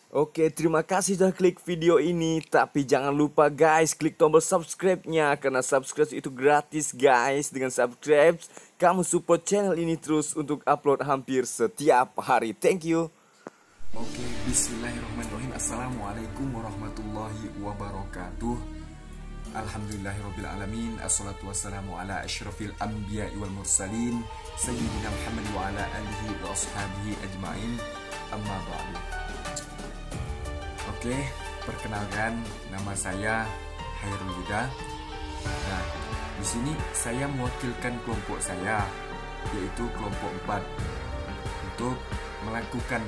Oke, terima kasih sudah klik video ini. Tapi jangan lupa guys, klik tombol subscribe-nya. Karena subscribe itu gratis guys. Dengan subscribe, kamu support channel ini terus untuk upload hampir setiap hari. Thank you. Oke, bismillahirrahmanirrahim. Assalamualaikum warahmatullahi wabarakatuh. Alhamdulillahirrabbilalamin. Assalatu wassalamu ala asyrafil anbiya'i wal mursalin Sayyidina Muhammad wa ala alihi wa ashabihi ajma'in. Amma ba'du. Oke, perkenalkan, nama saya Hairul Huda. Nah, di sini saya mewakilkan kelompok saya, yaitu kelompok 4, untuk melakukan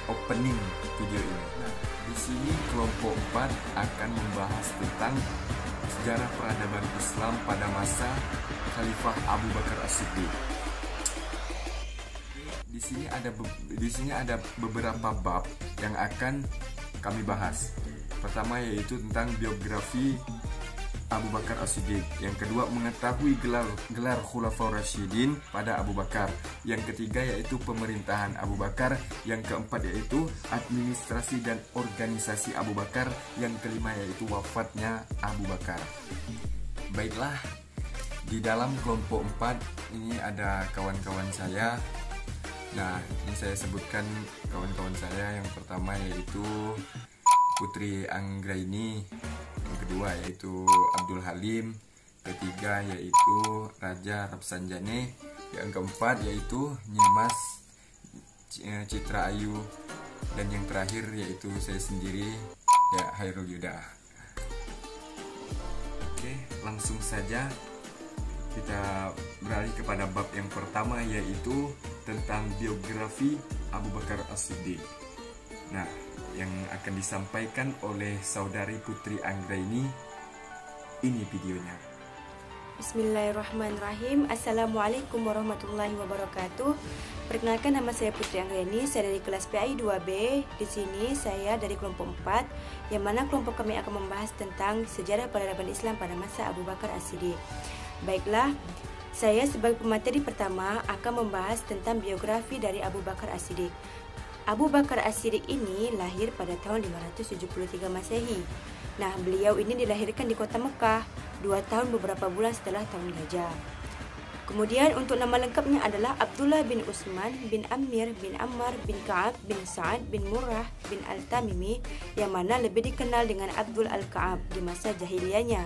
opening video ini. Nah, di sini kelompok 4 akan membahas tentang sejarah peradaban Islam pada masa Khalifah Abu Bakar As-Siddiq. Di sini ada beberapa bab yang akan kami bahas. Pertama yaitu tentang biografi Abu Bakar As-Siddiq. Yang kedua, mengetahui gelar Khulafaur Rasyidin pada Abu Bakar. Yang ketiga yaitu pemerintahan Abu Bakar. Yang keempat yaitu administrasi dan organisasi Abu Bakar. Yang kelima yaitu wafatnya Abu Bakar. Baiklah, di dalam kelompok 4 ini ada kawan-kawan saya. Nah, ini saya sebutkan kawan-kawan saya. Yang pertama yaitu Putri Anggraini, yang kedua yaitu Abdul Halim, ketiga yaitu Raja Rapsanjane, yang keempat yaitu Nyimas Citra Ayu, dan yang terakhir yaitu saya sendiri, ya, Hairul Huda. Oke, langsung saja kita beralih kepada bab yang pertama, yaitu tentang biografi Abu Bakar As-Siddiq. Nah, yang akan disampaikan oleh saudari Putri Anggraini, ini videonya. Bismillahirrahmanirrahim. Assalamualaikum warahmatullahi wabarakatuh. Perkenalkan, nama saya Putri Anggraini. Saya dari kelas PAI 2B. Di sini saya dari kelompok 4, yang mana kelompok kami akan membahas tentang sejarah peradaban Islam pada masa Abu Bakar As-Siddiq. Baiklah, saya sebagai pemateri pertama akan membahas tentang biografi dari Abu Bakar As-Siddiq. Abu Bakar As-Siddiq ini lahir pada tahun 573 Masehi. Nah, beliau ini dilahirkan di kota Mekah 2 tahun beberapa bulan setelah tahun gajah. Kemudian untuk nama lengkapnya adalah Abdullah bin Utsman bin Amir bin Ammar bin Ka'ab bin Sa'ad bin Murrah bin Al-Tamimi, yang mana lebih dikenal dengan Abdul Al-Ka'ab di masa jahiliyahnya.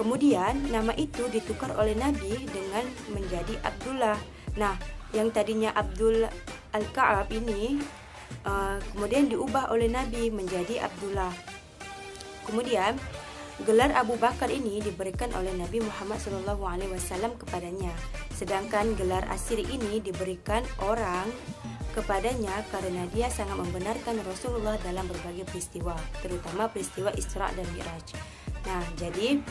Kemudian nama itu ditukar oleh Nabi dengan menjadi Abdullah. Nah, yang tadinya Abdul Al-Ka'ab ini kemudian diubah oleh Nabi menjadi Abdullah. Kemudian gelar Abu Bakar ini diberikan oleh Nabi Muhammad SAW kepadanya. Sedangkan gelar As-Siddiq ini diberikan orang kepadanya karena dia sangat membenarkan Rasulullah dalam berbagai peristiwa, terutama peristiwa Isra dan Mi'raj. Nah, jadi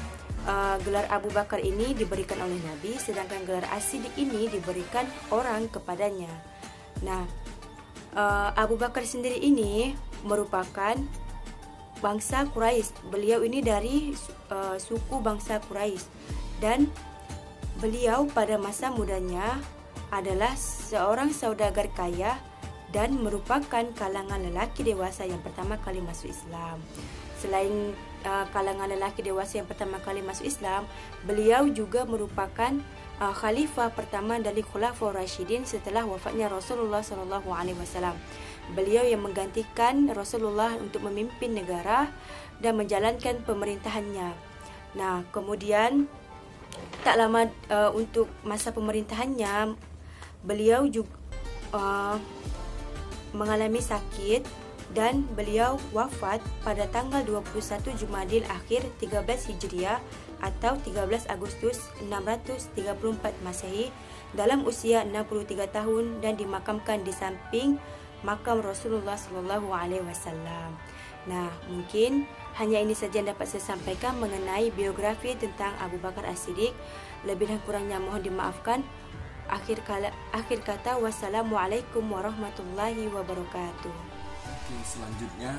gelar Abu Bakar ini diberikan oleh Nabi, sedangkan gelar As-Siddiq ini diberikan orang kepadanya. Nah, Abu Bakar sendiri ini merupakan bangsa Quraisy. Beliau ini dari suku bangsa Quraisy, dan beliau pada masa mudanya adalah seorang saudagar kaya dan merupakan kalangan lelaki dewasa yang pertama kali masuk Islam. Selain kalangan lelaki dewasa yang pertama kali masuk Islam, beliau juga merupakan khalifah pertama dari Khulafaur Rasyidin setelah wafatnya Rasulullah SAW. Beliau yang menggantikan Rasulullah untuk memimpin negara dan menjalankan pemerintahannya. Nah, kemudian tak lama untuk masa pemerintahannya, beliau juga mengalami sakit dan beliau wafat pada tanggal 21 Jumadil Akhir 13 Hijriah atau 13 Agustus 634 Masehi dalam usia 63 tahun dan dimakamkan di samping makam Rasulullah SAW. Nah, mungkin hanya ini saja yang dapat saya sampaikan mengenai biografi tentang Abu Bakar As-Siddiq. Lebih dan kurangnya mohon dimaafkan. Akhir kata, wassalamualaikum warahmatullahi wabarakatuh. Oke, selanjutnya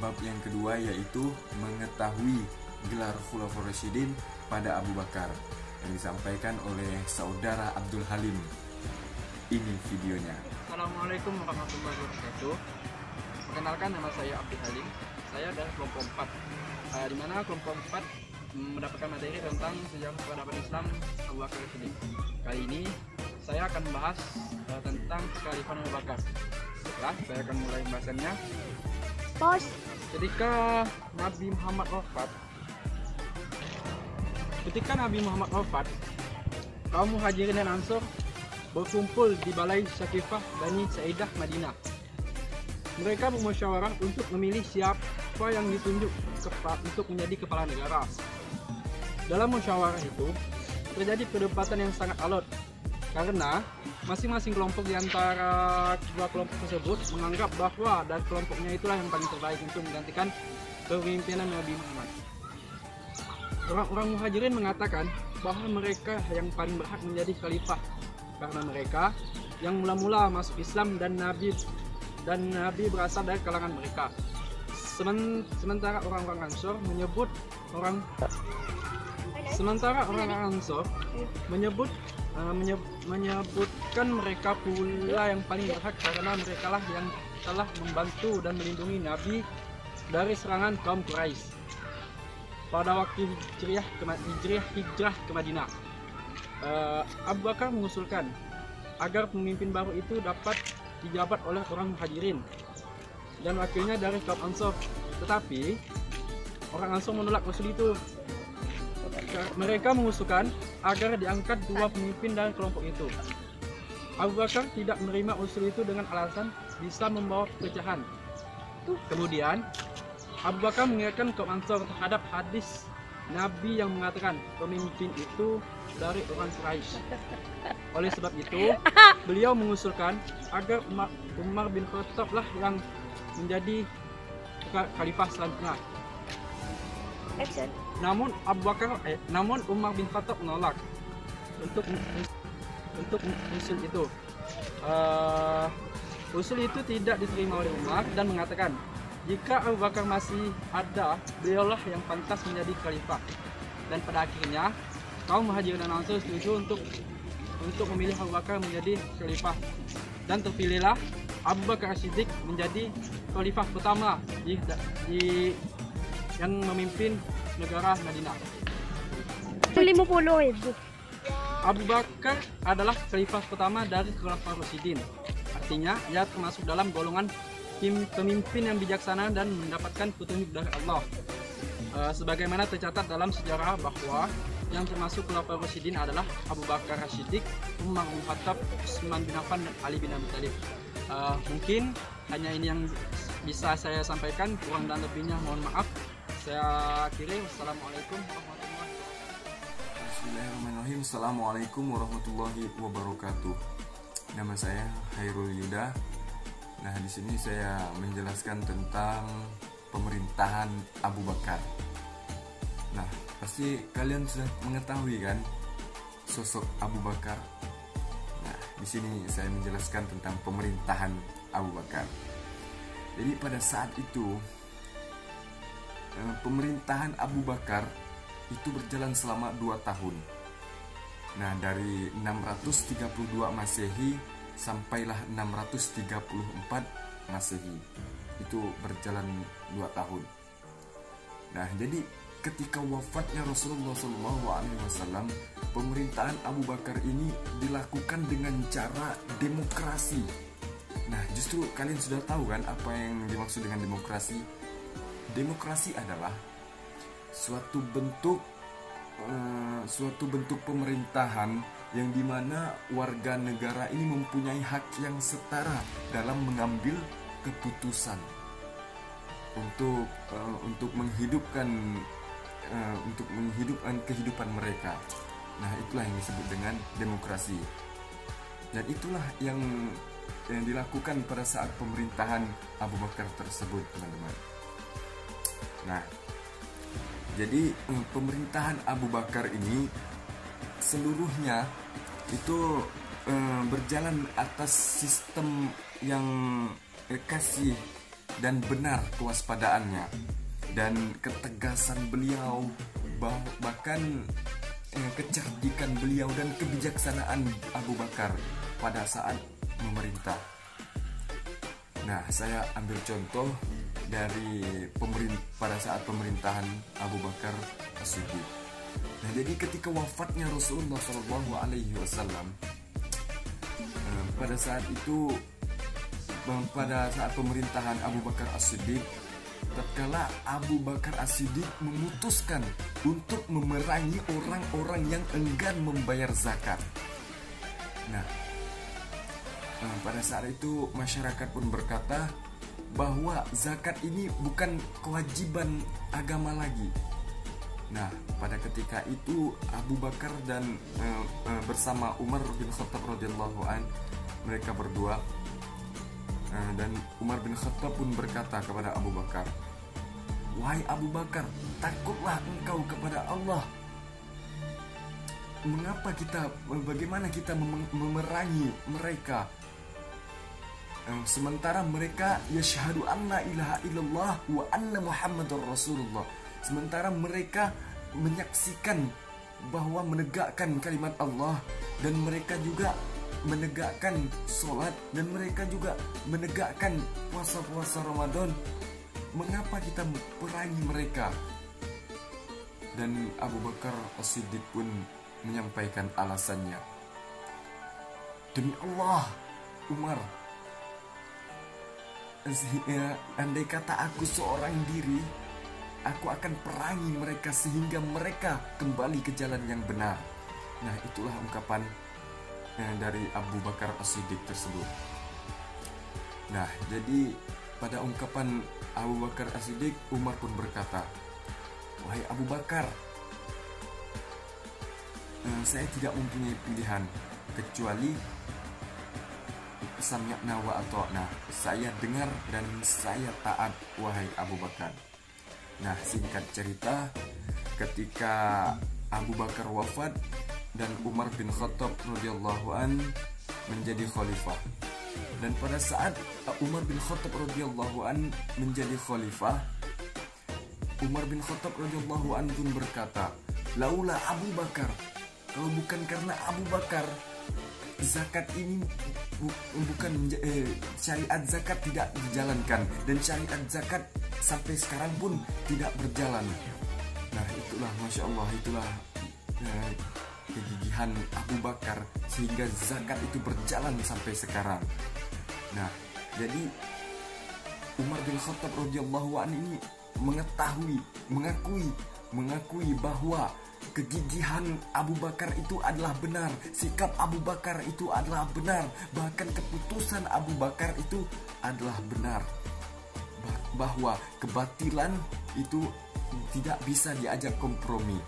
bab yang kedua yaitu mengetahui gelar Khulafaur Rasyidin pada Abu Bakar, yang disampaikan oleh saudara Abdul Halim. Ini videonya. Assalamualaikum warahmatullahi wabarakatuh. Perkenalkan, nama saya Abdul Halim. Saya dari kelompok 4, di mana kelompok 4 mendapatkan materi tentang sejarah peradaban Islam Abu Bakar As-Siddiq. Kali ini saya akan membahas tentang kekhalifahan Abu Bakar. Setelah saya akan mulai pembahasannya. Ketika Nabi Muhammad wafat, kaum Muhajirin dan Ansor berkumpul di Balai Syakifah Bani Sa'idah, Madinah. Mereka bermusyawarah untuk memilih siapa yang ditunjuk untuk menjadi kepala negara. Dalam musyawarah itu terjadi perdebatan yang sangat alot karena masing-masing kelompok di antara kedua kelompok tersebut menganggap bahwa dari kelompoknya itulah yang paling terbaik untuk menggantikan kepemimpinan Nabi Muhammad. Orang-orang Muhajirin mengatakan bahwa mereka yang paling berhak menjadi khalifah karena mereka yang mula-mula masuk Islam dan Nabi berasal dari kalangan mereka. Sementara orang-orang Ansor menyebutkan mereka pula yang paling berhak karena merekalah yang telah membantu dan melindungi Nabi dari serangan kaum Quraisy pada waktu hijrah ke Madinah. Abu Bakar mengusulkan agar pemimpin baru itu dapat dijabat oleh orang Muhajirin dan wakilnya dari kaum Ansor, tetapi orang Ansor menolak usul itu. Mereka mengusulkan agar diangkat dua pemimpin dari kelompok itu. Abu Bakar tidak menerima usul itu dengan alasan bisa membawa perpecahan. Kemudian Abu Bakar mengingatkan kaum Ansor terhadap hadis Nabi yang mengatakan pemimpin itu dari orang Quraisy. Oleh sebab itu, beliau mengusulkan agar Umar bin Khattab lah yang menjadi khalifah selanjutnya. Namun Umar bin Khattab menolak untuk usul itu. Usul itu tidak diterima oleh Umar dan mengatakan jika Abu Bakar masih ada, beliaulah yang pantas menjadi khalifah. Dan pada akhirnya kaum Muhajirin dan Ansor setuju untuk memilih Abu Bakar menjadi khalifah. Dan terpilihlah Abu Bakar As-Siddiq menjadi khalifah pertama yang memimpin negara Madinah. 50.000. Abu Bakar adalah khalifah pertama dari Khulafaur Rasyidin. Artinya ia termasuk dalam golongan pemimpin yang bijaksana dan mendapatkan petunjuk dari Allah. Sebagaimana tercatat dalam sejarah bahwa yang termasuk Khulafaur Rasyidin adalah Abu Bakar As-Siddiq, Umar bin Khattab, Utsman bin Affan, dan Ali bin Abi Thalib. Mungkin hanya ini yang bisa saya sampaikan, kurang dan lebihnya mohon maaf. Saya akhiri. Wassalamualaikum warahmatullahi wabarakatuh. Bismillahirrahmanirrahim. Assalamualaikum warahmatullahi wabarakatuh. Nama saya Hairul Yuda. Nah, di sini saya menjelaskan tentang pemerintahan Abu Bakar. Nah, pasti kalian sudah mengetahui kan sosok Abu Bakar. Nah, di sini saya menjelaskan tentang pemerintahan Abu Bakar. Jadi pada saat itu pemerintahan Abu Bakar itu berjalan selama 2 tahun. Nah, dari 632 Masehi sampailah 634 Masehi. Itu berjalan 2 tahun. Nah, jadi ketika wafatnya Rasulullah SAW, pemerintahan Abu Bakar ini dilakukan dengan cara demokrasi. Nah, justru kalian sudah tahu kan apa yang dimaksud dengan demokrasi? Demokrasi adalah suatu bentuk pemerintahan yang dimana warga negara ini mempunyai hak yang setara dalam mengambil keputusan untuk menghidupkan kehidupan mereka. Nah, itulah yang disebut dengan demokrasi. Dan itulah yang dilakukan pada saat pemerintahan Abu Bakar tersebut, teman-teman. Nah, jadi pemerintahan Abu Bakar ini seluruhnya itu berjalan atas sistem yang kasih dan benar kewaspadaannya dan ketegasan beliau, bahkan kecerdikan beliau dan kebijaksanaan Abu Bakar pada saat memerintah. Nah, saya ambil contoh dari pada saat pemerintahan Abu Bakar As-Siddiq. Nah, jadi ketika wafatnya Rasulullah SAW, pada saat itu, pada saat pemerintahan Abu Bakar As-Siddiq, tatkala Abu Bakar As-Siddiq memutuskan untuk memerangi orang-orang yang enggan membayar zakat. Nah, pada saat itu masyarakat pun berkata bahwa zakat ini bukan kewajiban agama lagi. Nah, pada ketika itu Abu Bakar dan bersama Umar bin Khattab radhiyallahu an, mereka berdua, dan Umar bin Khattab pun berkata kepada Abu Bakar, "Wahai Abu Bakar, takutlah engkau kepada Allah. Bagaimana kita memerangi mereka? Sementara mereka yashhadu anna ilaha illallah wa anna muhammadar rasulullah." Sementara mereka menyaksikan bahwa menegakkan kalimat Allah, dan mereka juga menegakkan sholat, dan mereka juga menegakkan puasa-puasa Ramadan. Mengapa kita perangi mereka? Dan Abu Bakar As-Siddiq pun menyampaikan alasannya. "Demi Allah, Umar, andai kata aku seorang diri, aku akan perangi mereka sehingga mereka kembali ke jalan yang benar." Nah, itulah ungkapan dari Abu Bakar As-Siddiq tersebut. Nah, jadi pada ungkapan Abu Bakar As-Siddiq, Umar pun berkata, "Wahai Abu Bakar, saya tidak mempunyai pilihan kecuali sami'na wa ata'na. Saya dengar dan saya taat, wahai Abu Bakar." Nah, singkat cerita, ketika Abu Bakar wafat dan Umar bin Khattab radhiyallahu an menjadi khalifah. Dan pada saat Umar bin Khattab radhiyallahu an menjadi khalifah, Umar bin Khattab radhiyallahu an pun berkata, "Laula Abu Bakar, kalau bukan karena Abu Bakar, zakat ini syariat zakat tidak dijalankan, dan syariat zakat sampai sekarang pun tidak berjalan." Nah, itulah Masya Allah, itulah kegigihan Abu Bakar sehingga zakat itu berjalan sampai sekarang. Nah, jadi Umar bin Khattab radhiyallahu anhu ini mengakui bahwa kegigihan Abu Bakar itu adalah benar, sikap Abu Bakar itu adalah benar, bahkan keputusan Abu Bakar itu adalah benar, bahwa kebatilan itu tidak bisa diajak kompromi,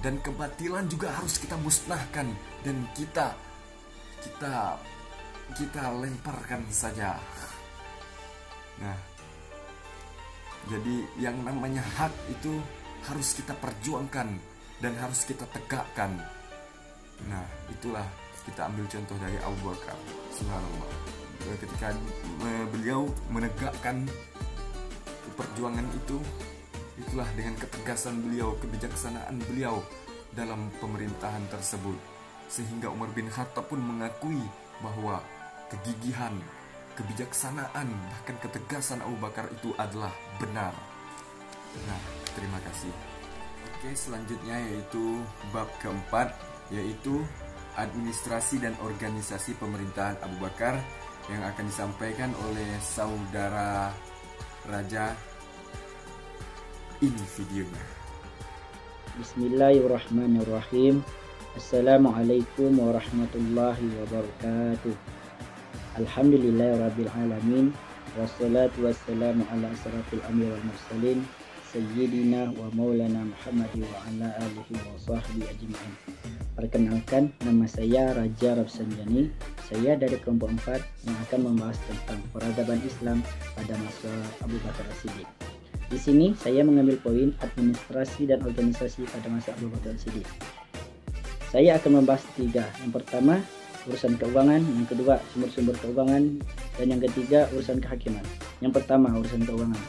dan kebatilan juga harus kita musnahkan, dan kita lemparkan saja. Nah, jadi yang namanya hak itu harus kita perjuangkan dan harus kita tegakkan. Nah, itulah kita ambil contoh dari Abu Bakar, subhanallah. Ketika beliau menegakkan perjuangan itu, itulah dengan ketegasan beliau, kebijaksanaan beliau dalam pemerintahan tersebut, sehingga Umar bin Khattab pun mengakui bahwa kegigihan, kebijaksanaan, bahkan ketegasan Abu Bakar itu adalah benar. Nah, terima kasih. Oke, selanjutnya yaitu bab keempat, yaitu administrasi dan organisasi pemerintahan Abu Bakar, yang akan disampaikan oleh saudara Raja. Ini videonya. Bismillahirrahmanirrahim. Assalamualaikum warahmatullahi wabarakatuh. Alhamdulillahirabbil alamin, wassalatu wassalamu ala asrafil anbiya wal mursalin, sayyidina wa maulana Muhammad wa ala alihi wa sahbihi ajma'in. Perkenalkan, nama saya Raja Rapsanjani. Saya dari kelompok 4 yang akan membahas tentang peradaban Islam pada masa Abu Bakar As-Siddiq. Di sini saya mengambil poin administrasi dan organisasi pada masa Abu Bakar As-Siddiq. Saya akan membahas 3. Yang pertama, urusan keuangan. Yang kedua, sumber-sumber keuangan. Dan yang ketiga, urusan kehakiman. Yang pertama, urusan keuangan.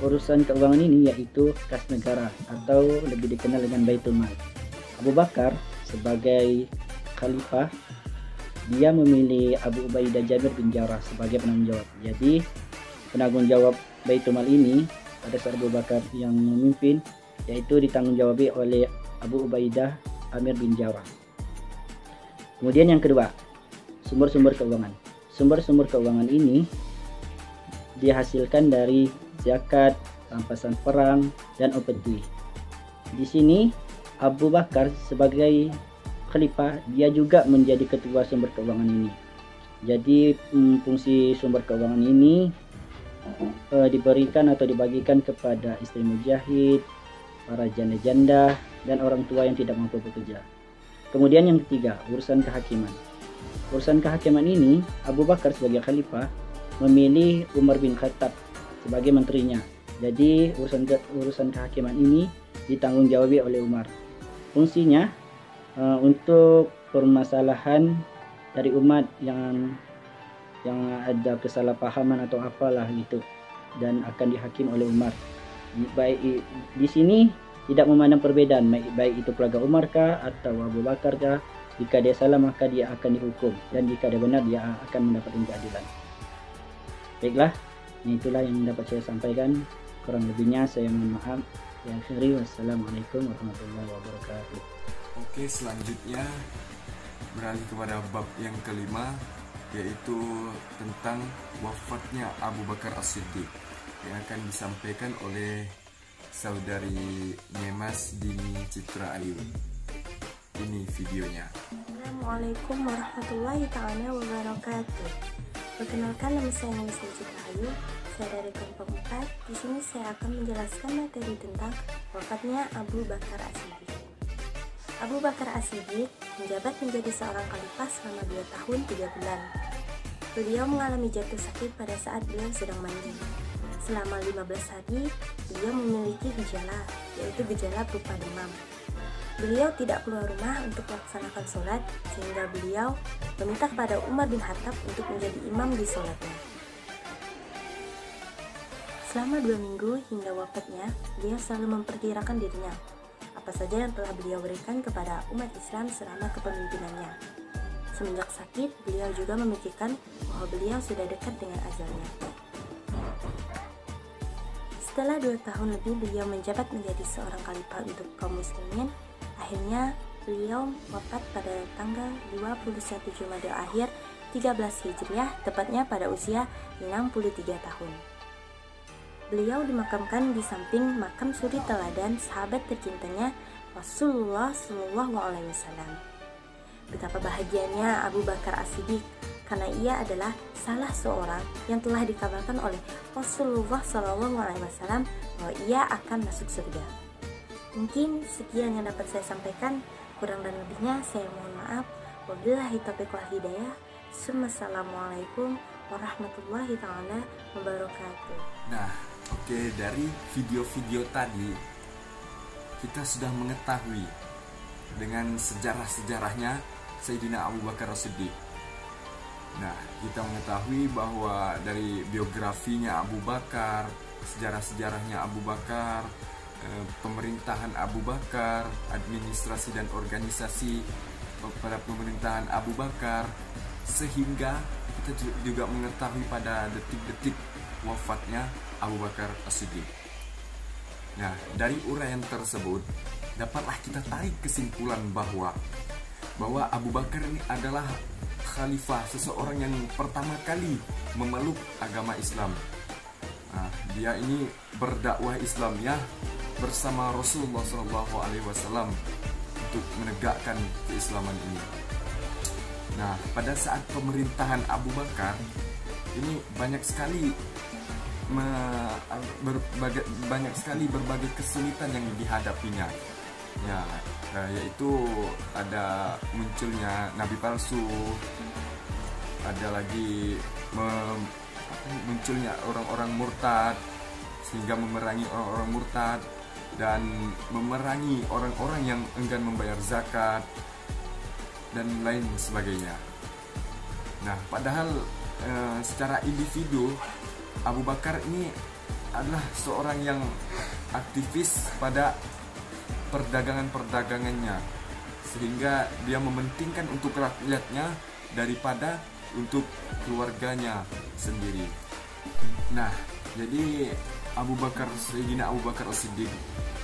Urusan keuangan ini yaitu kas negara atau lebih dikenal dengan Baitul Mal. Abu Bakar sebagai khalifah, dia memilih Abu Ubaidah Jabir bin Jarrah sebagai penanggung jawab. Jadi penanggung jawab Baitul Mal ini pada saat Abu Bakar yang memimpin, yaitu ditanggungjawab oleh Abu Ubaidah Amir bin Jarrah. Kemudian yang kedua, sumber-sumber keuangan. Sumber-sumber keuangan ini dihasilkan dari zakat, rampasan perang, dan upeti. Di sini Abu Bakar sebagai khalifah, dia juga menjadi ketua sumber keuangan ini. Jadi fungsi sumber keuangan ini diberikan atau dibagikan kepada istri mujahid, para janda-janda, dan orang tua yang tidak mampu bekerja. Kemudian yang ketiga, urusan kehakiman. Urusan kehakiman ini, Abu Bakar sebagai khalifah memilih Umar bin Khattab sebagai menterinya. Jadi urusan kehakiman ini ditanggungjawab oleh Umar. Fungsinya untuk permasalahan dari umat yang ada kesalahpahaman atau apalah gitu, dan akan dihakim oleh Umar. Baik di sini tidak memandang perbedaan, baik itu keluarga Umar kah atau Abu Bakar kah. Jika dia salah maka dia akan dihukum, dan jika dia benar dia akan mendapatkan keadilan. Baiklah, itulah yang dapat saya sampaikan. Kurang lebihnya saya mohon maaf. Ya akhiri, wassalamualaikum warahmatullahi wabarakatuh. Oke, selanjutnya beralih kepada bab yang kelima, yaitu tentang wafatnya Abu Bakar As-Siddiq yang akan disampaikan oleh saudari Nyemas Dini Citra Ayu. Ini videonya. Assalamualaikum warahmatullahi ta'ala wabarakatuh. Perkenalkan, nama saya Nyemas Dini Citra Ayu. Saya dari kelompok 4. Di sini saya akan menjelaskan materi tentang wafatnya Abu Bakar As-Siddiq. Abu Bakar As-Siddiq menjabat menjadi seorang khalifah selama 2 tahun 3 bulan. Beliau mengalami jatuh sakit pada saat beliau sedang mandi. Selama 15 hari, beliau memiliki gejala, yaitu gejala berupa demam. Beliau tidak keluar rumah untuk melaksanakan sholat, sehingga beliau meminta kepada Umar bin Khattab untuk menjadi imam di sholatnya. Selama 2 minggu hingga wafatnya, beliau selalu memperkirakan dirinya apa saja yang telah beliau berikan kepada umat Islam selama kepemimpinannya. Semenjak sakit, beliau juga memikirkan bahwa beliau sudah dekat dengan ajalnya. Setelah 2 tahun lebih beliau menjabat menjadi seorang khalifah untuk kaum muslimin, akhirnya beliau wafat pada tanggal 21 Jumadil Akhir 13 Hijriah, tepatnya pada usia 63 tahun. Beliau dimakamkan di samping makam suri teladan sahabat tercintanya Rasulullah SAW. Betapa bahagianya Abu Bakar As-Siddiq karena ia adalah salah seorang yang telah dikabarkan oleh Rasulullah SAW bahwa ia akan masuk surga. Mungkin sekian yang dapat saya sampaikan, kurang dan lebihnya saya mohon maaf. Wabillahi taufiq wal hidayah. Assalamualaikum warahmatullahi ta'ala wabarakatuh. Nah, oke, dari video-video tadi kita sudah mengetahui dengan sejarah-sejarahnya Sayyidina Abu Bakar As-Siddiq. Nah, kita mengetahui bahwa dari biografinya Abu Bakar, sejarah-sejarahnya Abu Bakar, pemerintahan Abu Bakar, administrasi dan organisasi pada pemerintahan Abu Bakar, sehingga kita juga mengetahui pada detik-detik wafatnya Abu Bakar As-Siddiq. Nah, dari uraian tersebut dapatlah kita tarik kesimpulan bahwa Abu Bakar ini adalah khalifah, seseorang yang pertama kali memeluk agama Islam. Nah, dia ini berdakwah Islamnya bersama Rasulullah SAW untuk menegakkan keislaman ini. Nah, pada saat pemerintahan Abu Bakar ini banyak sekali berbagai kesulitan yang dihadapinya. Ya, yaitu ada munculnya nabi palsu, ada lagi munculnya orang-orang murtad sehingga memerangi orang-orang murtad dan memerangi orang-orang yang enggan membayar zakat dan lain sebagainya. Nah, padahal secara individu Abu Bakar ini adalah seorang yang aktivis pada perdagangannya, sehingga dia mementingkan untuk rakyatnya daripada untuk keluarganya sendiri. Nah, jadi Sayyidina Abu Bakar As-Siddiq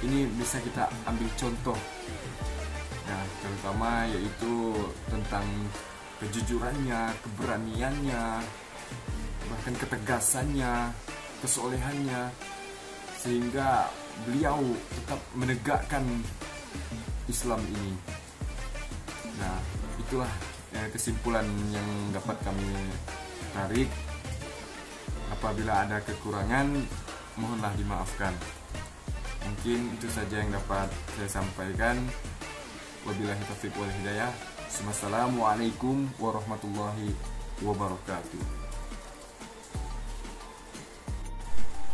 ini bisa kita ambil contoh. Nah, terutama yaitu tentang kejujurannya, keberaniannya, bahkan ketegasannya, kesolehannya, sehingga beliau tetap menegakkan Islam ini. Nah, itulah kesimpulan yang dapat kami tarik. Apabila ada kekurangan, mohonlah dimaafkan. Mungkin itu saja yang dapat saya sampaikan. Wabillahi taufiq wal hidayah. Wassalamualaikum warahmatullahi wabarakatuh.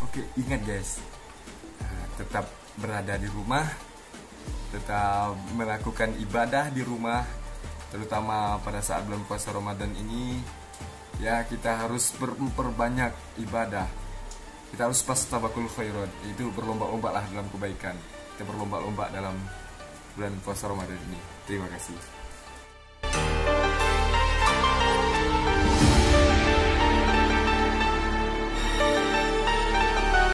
Oke, ingat guys, tetap berada di rumah, tetap melakukan ibadah di rumah, terutama pada saat bulan puasa Ramadan ini. Ya, kita harus memperbanyak ibadah. Kita harus fastabaqul khairat, itu berlomba-lomba lah dalam kebaikan. Kita berlomba-lomba dalam bulan puasa Ramadan ini. Terima kasih.